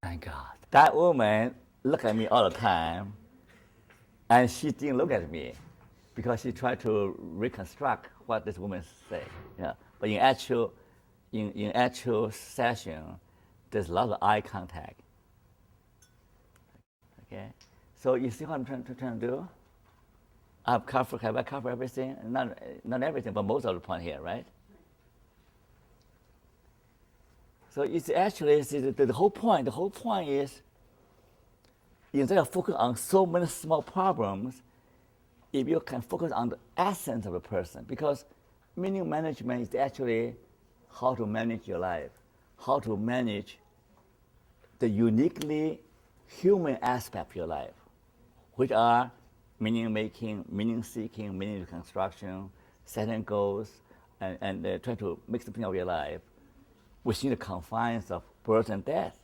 My God, that woman looked at me all the time, and she didn't look at me because she tried to reconstruct what this woman said. Yeah. But in actual session, there's a lot of eye contact. Okay, so you see what I'm trying to do? Have I covered everything? Not everything, but most of the point here, right? So it's actually the whole point. The whole point is instead of focusing on so many small problems, if you can focus on the essence of a person, because meaning management is actually how to manage your life, how to manage the uniquely human aspect of your life, which are meaning making, meaning seeking, meaning reconstruction, setting goals, and trying to make something of your life within the confines of birth and death,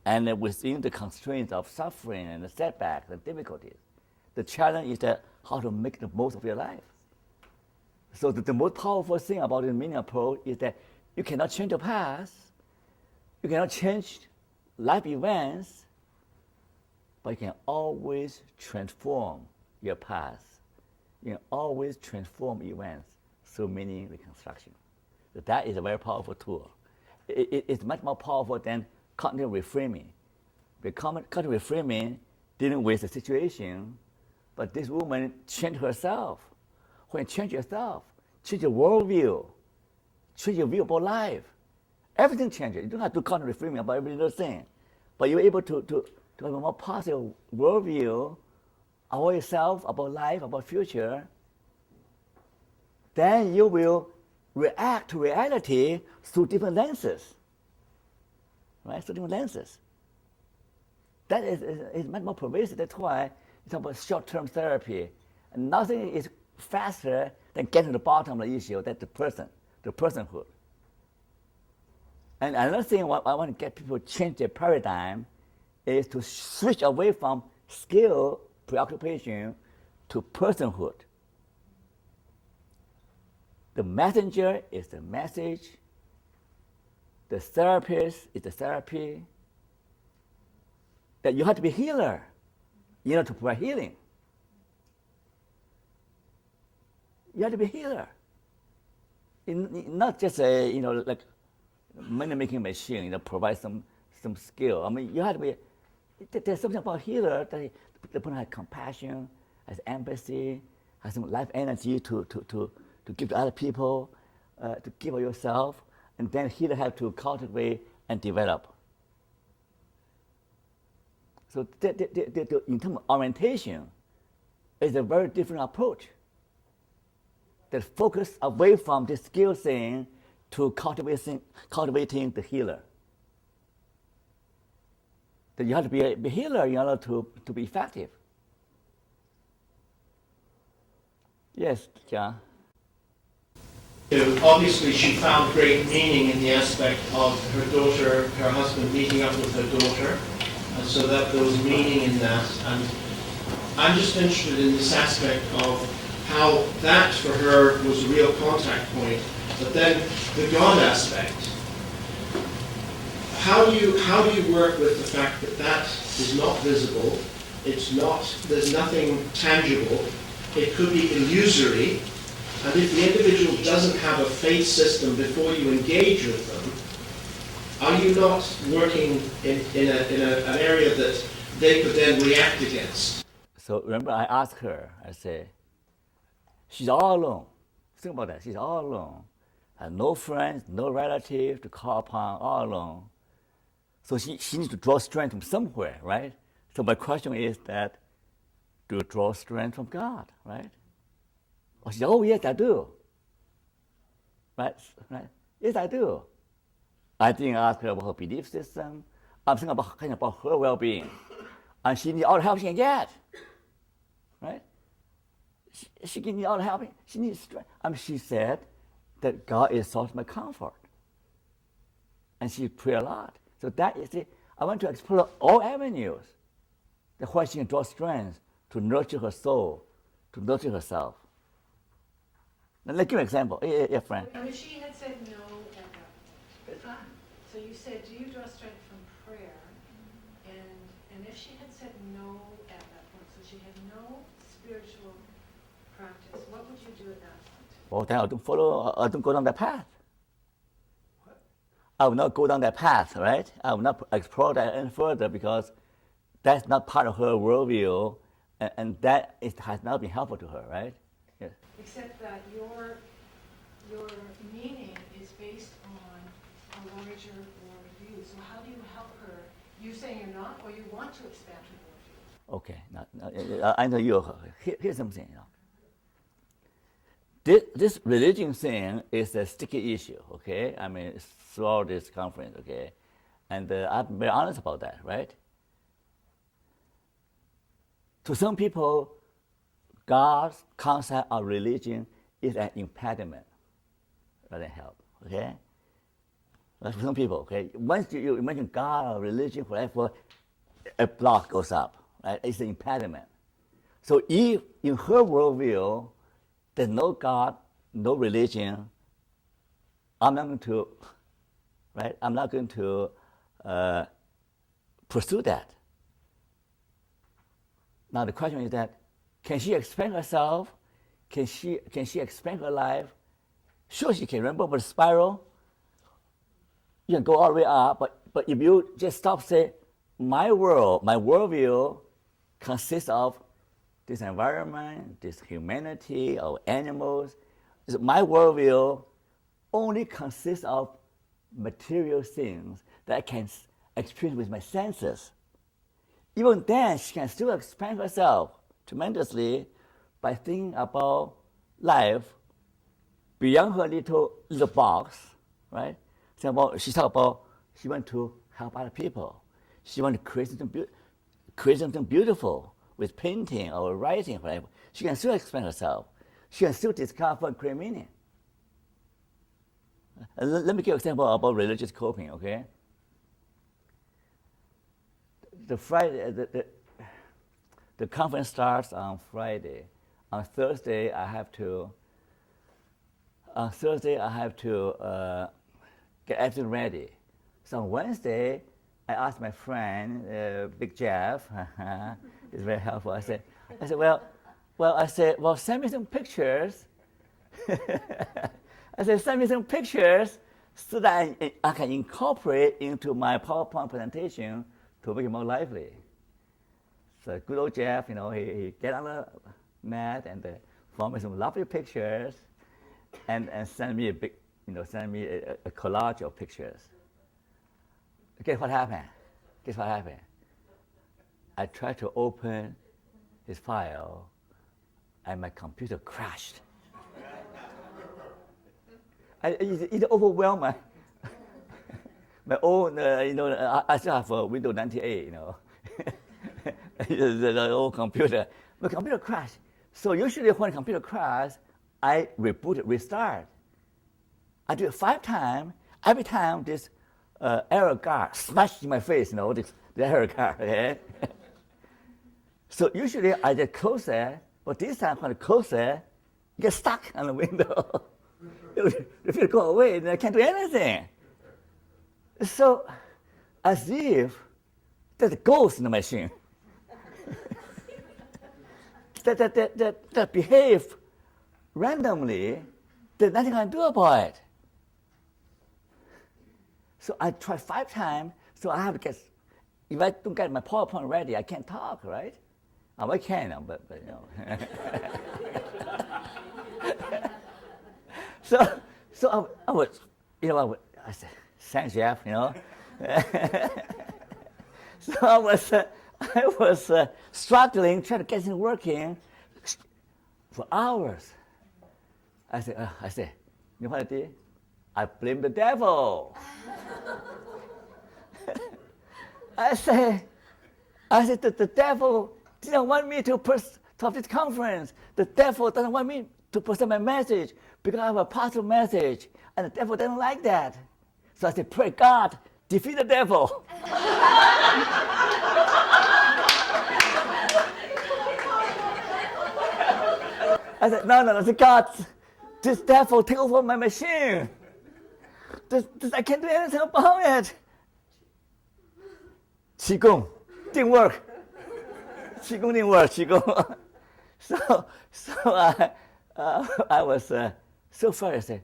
and within the constraints of suffering and the setbacks and difficulties. The challenge is that how to make the most of your life. So the most powerful thing about the meaning approach is that you cannot change the past, you cannot change life events, but you can always transform your past. You can always transform events through meaning reconstruction. So that is a very powerful tool. It's much more powerful than cognitive reframing. Because cognitive reframing dealing with the situation, but this woman changed herself. When you change yourself, change your worldview, change your view about life, everything changes. You don't have to cognitive reframing about every little thing, but you're able to have a more positive worldview about yourself, about life, about future. Then you will react to reality through different lenses, right? Through different lenses. That is much more pervasive. That's why it's about short-term therapy. And nothing is faster than getting to the bottom of the issue, that's the person, the personhood. And another thing I want to get people to change their paradigm is to switch away from skill preoccupation to personhood. The messenger is the message. The therapist is the therapy. That you have to be a healer in order to provide healing. You have to be a healer. Not just like money-making machine, provide some skill. I mean, you have to be. There's something about a healer that the person has compassion, has empathy, has some life energy to give to other people, to give of yourself, and then healer have to cultivate and develop. So in terms of orientation, it's a very different approach. That focus away from the skill thing to cultivating the healer. That you have to be a healer in order to be effective. Yes, John. Obviously, she found great meaning in the aspect of her husband meeting up with her daughter, and so that there was meaning in that. And I'm just interested in this aspect of how that for her was a real contact point, but then the God aspect. How do you work with the fact that is not visible? There's nothing tangible. It could be illusory. And if the individual doesn't have a faith system before you engage with them, are you not working in an area that they could then react against? So remember I asked her, I said, she's all alone. Think about that, she's all alone. Has no friends, no relatives to call upon, all alone. So she needs to draw strength from somewhere, right? So my question is that, do you draw strength from God, right? Oh, she said, oh, yes, I do. Right? Yes, I do. I didn't ask her about her belief system. I'm thinking about her well-being. And she needs all the help she can get, right? She can need all the help. She needs strength. She said that God is source of my comfort. And she prayed a lot. So that is it. I want to explore all avenues that where she can draw strength to nurture her soul, to nurture herself. Now, let's give an example. Yeah, Frank. I mean, she had said no at that point. So you said, do you draw strength from prayer? And if she had said no at that point, so she had no spiritual practice, what would you do at that point? Well, then I don't go down that path. I will not go down that path, right? I will not explore that any further because that's not part of her worldview, and that has not been helpful to her, right? Yes. Except that your meaning is based on a larger worldview. So how do you help her? You saying you're not, or you want to expand her worldview? Okay, now, I know you. Here's something. This religion thing is a sticky issue, okay? I mean, throughout this conference, okay? And I'm very honest about that, right? To some people, God's concept of religion is an impediment rather than help, okay? That's for some people, okay? Once you imagine God or religion, whatever, a block goes up, right? It's an impediment. So if in her worldview, there's no God, no religion, I'm not going to, right? I'm not going to pursue that. Now the question is that, can she expand herself? Can she expand her life? Sure, she can. Remember about the spiral? You can go all the way up, but if you just stop, say, my worldview consists of this environment, this humanity, or animals. My worldview only consists of material things that I can experience with my senses. Even then, she can still expand herself tremendously by thinking about life beyond her little box, right? She talked about she wants to help other people. She wants to create something beautiful with painting or writing, whatever. She can still expand herself. She can still discover and create meaning. Let me give an example about religious coping, okay? The conference starts on Friday. On Thursday, I have to get everything ready. So on Wednesday, I asked my friend, Big Jeff, he's very helpful. I said, well, send me some pictures. I said, send me some pictures so that I can incorporate into my PowerPoint presentation to make it more lively. So good old Jeff, he get on the mat and form me some lovely pictures, and send me a collage of pictures. Guess what happened? I tried to open his file, and my computer crashed. It overwhelmed my own. I still have a Windows 98. The old computer. My computer crashed. So usually when a computer crashes, I reboot it, restart. I do it 5 times. Every time this error card smashed in my face, the error card. Okay? So usually I just close it, but this time when I close it, it gets stuck on the window. If it go away, then I can't do anything. So as if there's a ghost in the machine that behave randomly, there's nothing I can do about it. So I tried 5 times, so I have to get, if I don't get my PowerPoint ready, I can't talk, right? I can, but So I said, thanks, Jeff, So I was struggling, trying to get it working for hours. I said, you know what I did? I blamed the devil. I said, the devil didn't want me to have this conference. The devil doesn't want me to present my message because I have a positive message, and the devil doesn't like that. So I said, pray God, defeat the devil. I said, no, I said, God, this devil take over my machine. I can't do anything about it. Qigong didn't work. So I was so far I said,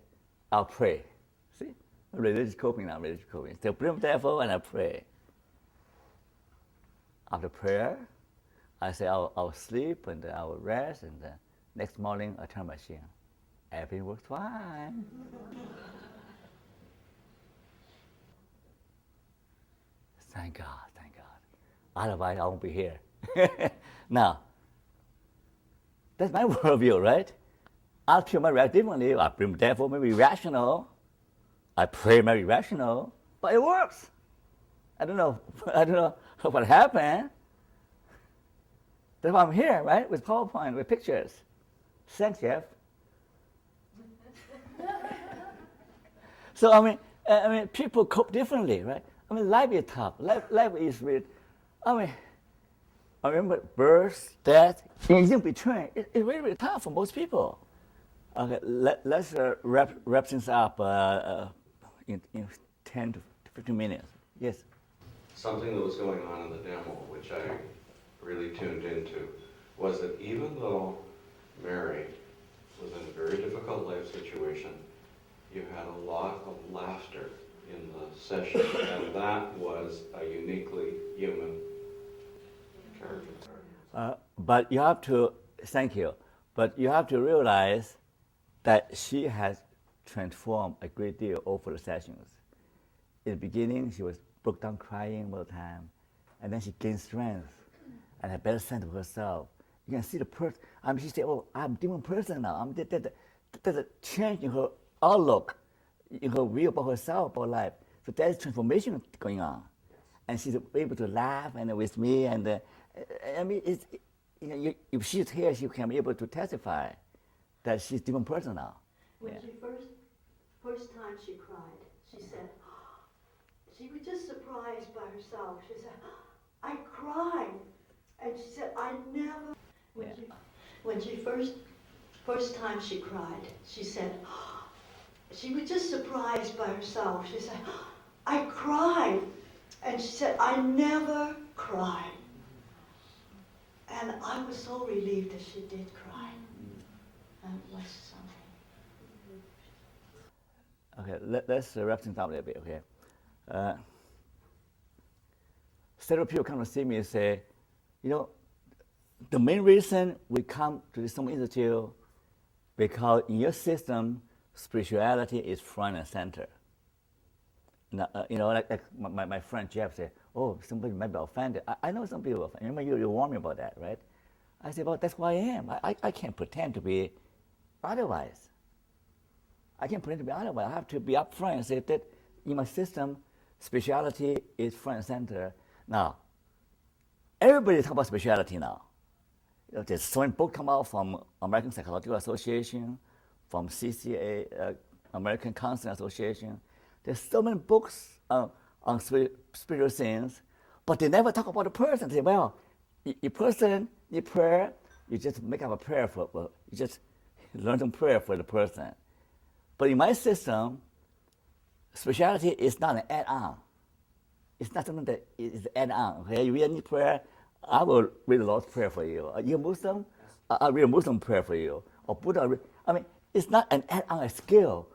I'll pray. See, religious coping now, religious coping. So blame the devil and I pray. After prayer, I say I'll sleep and I'll rest, and next morning I turn machine. Everything works fine. Thank God. Otherwise, I won't be here. Now, that's my worldview, right? Other people might react differently. I blame the devil, maybe rational. I pray, maybe rational, but it works. I don't know what happened. That's why I'm here, right? With PowerPoint, with pictures. Thanks, Jeff. So I mean, people cope differently, right? I mean, life is tough. Life is really. I remember birth, death, in between. It's really, really tough for most people. Okay, let's wrap things up in 10 to 15 minutes. Yes. Something that was going on in the demo, which I really tuned into, was that even though Mary was in a very difficult life situation, you had a lot of laughter in the session, and that was a uniquely human character. But you have to, thank you, but you have to realize that she has transformed a great deal over the sessions. In the beginning, she was broke down crying all the time, and then she gained strength and a better sense of herself. You can see the person. She said, "Oh, I'm a different person now." There's a change in her outlook, in her view about herself, about life. So there's transformation going on, and she's able to laugh and with me. And it's, if she's here, she can be able to testify that she's a different person now. When she first time she cried, she said, she was just surprised by herself. She said, "I cried," and she said, "I never." When she first time she cried, she said, she was just surprised by herself. She said, "I cried," and she said, "I never cried." And I was so relieved that she did cry. That was something. Okay, let's wrap things up a little bit, okay? Several people come to see me and say, the main reason we come to the Summer Institute, because in your system, spirituality is front and center. Now, like my friend Jeff said, "Oh, somebody might be offended." I know some people are offended. Remember, you warned me about that, right? I said, "Well, that's who I am. I can't pretend to be otherwise. I have to be upfront and say that in my system, spirituality is front and center." Now, everybody talk about spirituality now. There's so many books come out from American Psychological Association, from CCA, American Counseling Association. There's so many books on spiritual things, but they never talk about the person. They say, well, a person need prayer, you just make up a prayer you just learn some prayer for the person. But in my system, spirituality is not an add-on. It's not something that is add-on. Okay, you really need prayer, I will read the Lord's Prayer for you. Are you a Muslim? I'll read a Muslim prayer for you. Or Buddha, it's not an add-on, a skill,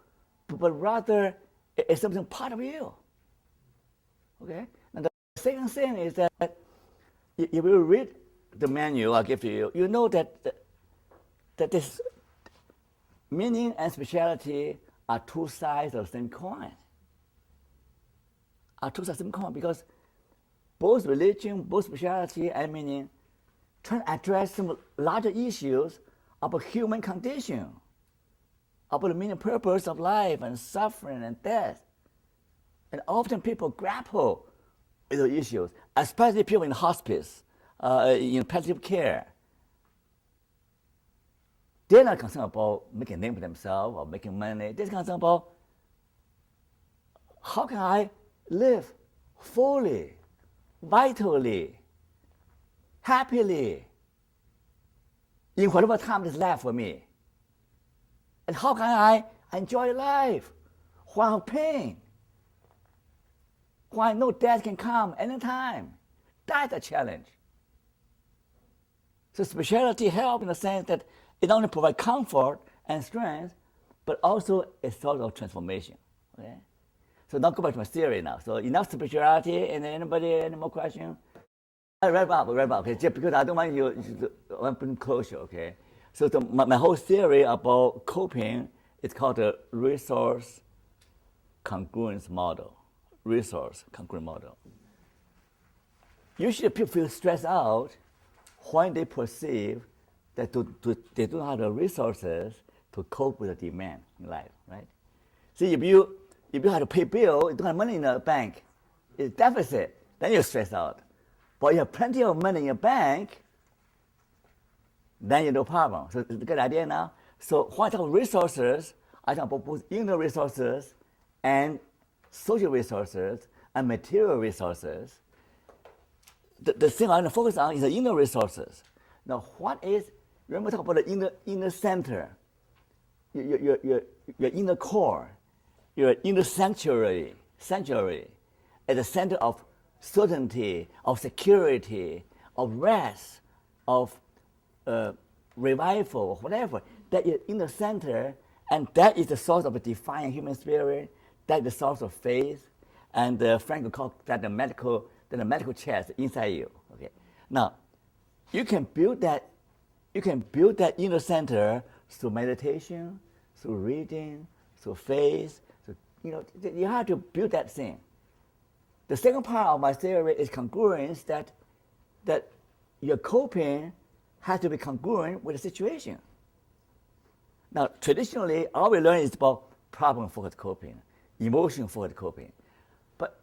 but rather it's something part of you. Okay? And the second thing is that if you read the manual I give to you, you know that this meaning and spirituality are two sides of the same coin. Because both religion, both spirituality, and meaning, trying to address some larger issues about human condition, about the meaning and purpose of life and suffering and death. And often people grapple with those issues, especially people in hospice, in palliative care. They're not concerned about making a name for themselves or making money. They're concerned about how can I live fully, vitally, happily, in whatever time is left for me. And how can I enjoy life while pain, while no death can come anytime? That's a challenge. So spirituality helps in the sense that it not only provides comfort and strength, but also a sort of transformation. Okay? So now go back to my theory now. So enough spirituality, and anybody, any more questions? I wrap up, okay, just because I don't want you to bring closure, okay? So my whole theory about coping is called the resource congruence model. Resource congruence model. Usually people feel stressed out when they perceive that they don't have the resources to cope with the demand in life, right? See, if you have to pay bill, you don't have money in the bank, it's deficit, then you're stressed out. But you have plenty of money in your bank, then you no problem. So it's a good idea now. So when I talk about resources, I talk about both inner resources and social resources and material resources. The thing I want to focus on is the inner resources. Now, remember talk about the inner center, your inner core, your inner sanctuary, at the center of certainty, of security, of rest, of revival, whatever. That is in the center, and that is the source of a defiant human spirit. That is the source of faith, and Frankl called that the medical chest inside you. Okay. Now, you can build that inner center through meditation, through reading, through faith. You have to build that thing. The second part of my theory is congruence, that your coping has to be congruent with the situation. Now, traditionally, all we learn is about problem-focused coping, emotion-focused coping.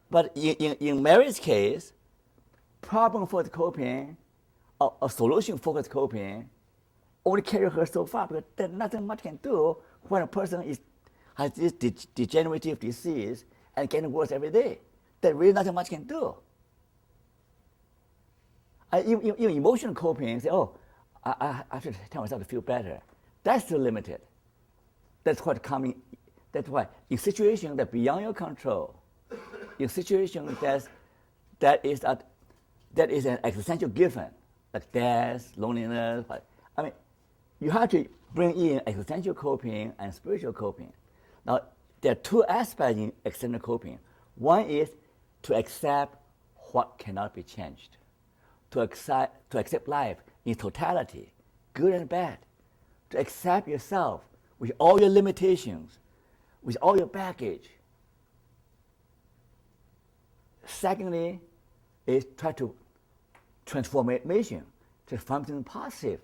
But in Mary's case, problem-focused coping or solution-focused coping only carry her so far because there's nothing much can do when a person has this degenerative disease and getting worse every day. There's really nothing much can do. Even emotional coping, say, I should tell myself to feel better. That's still limited. That's why in situations that beyond your control, in situations that is an existential given, like death, loneliness. I mean, you have to bring in existential coping and spiritual coping. Now, there are two aspects in existential coping. One is to accept what cannot be changed, to accept life in totality, good and bad, to accept yourself with all your limitations, with all your baggage. Secondly, is try to transformation, to something positive.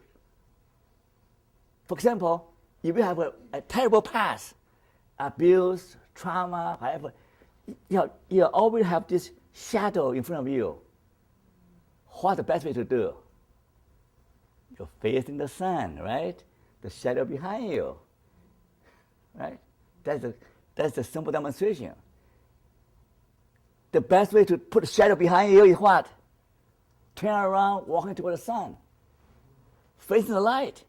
For example, if you have a terrible past, abuse, trauma, whatever, you always have this shadow in front of you. What's the best way to do? You're facing the sun, right? The shadow behind you, right? That's a simple demonstration. The best way to put a shadow behind you is what? Turn around, walking toward the sun, facing the light.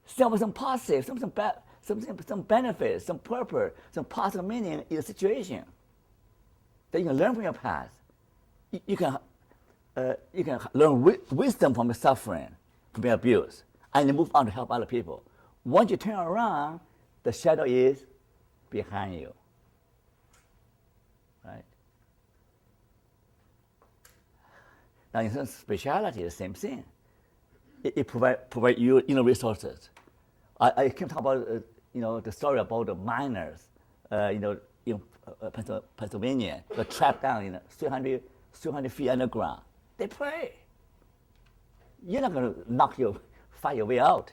Some positive, some benefits, some purpose, some positive meaning in the situation that you can learn from your past. You can learn wisdom from the suffering, from the abuse, and then move on to help other people. Once you turn around, the shadow is behind you, right? Now, in terms of spirituality, the same thing. It provide you inner resources. I can talk about the story about the miners, in Pennsylvania, got trapped down in 300 feet underground. They pray. You're not going to fight your way out.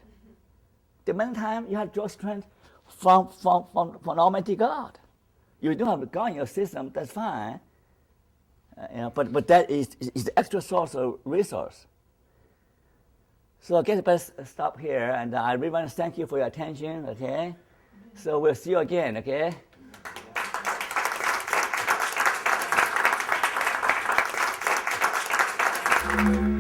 The many time you have to draw strength from Almighty God. You don't have God in your system, that's fine. But that is the extra source of resource. So I guess I best stop here, and I really want to thank you for your attention, okay? So we'll see you again, okay? Thank you.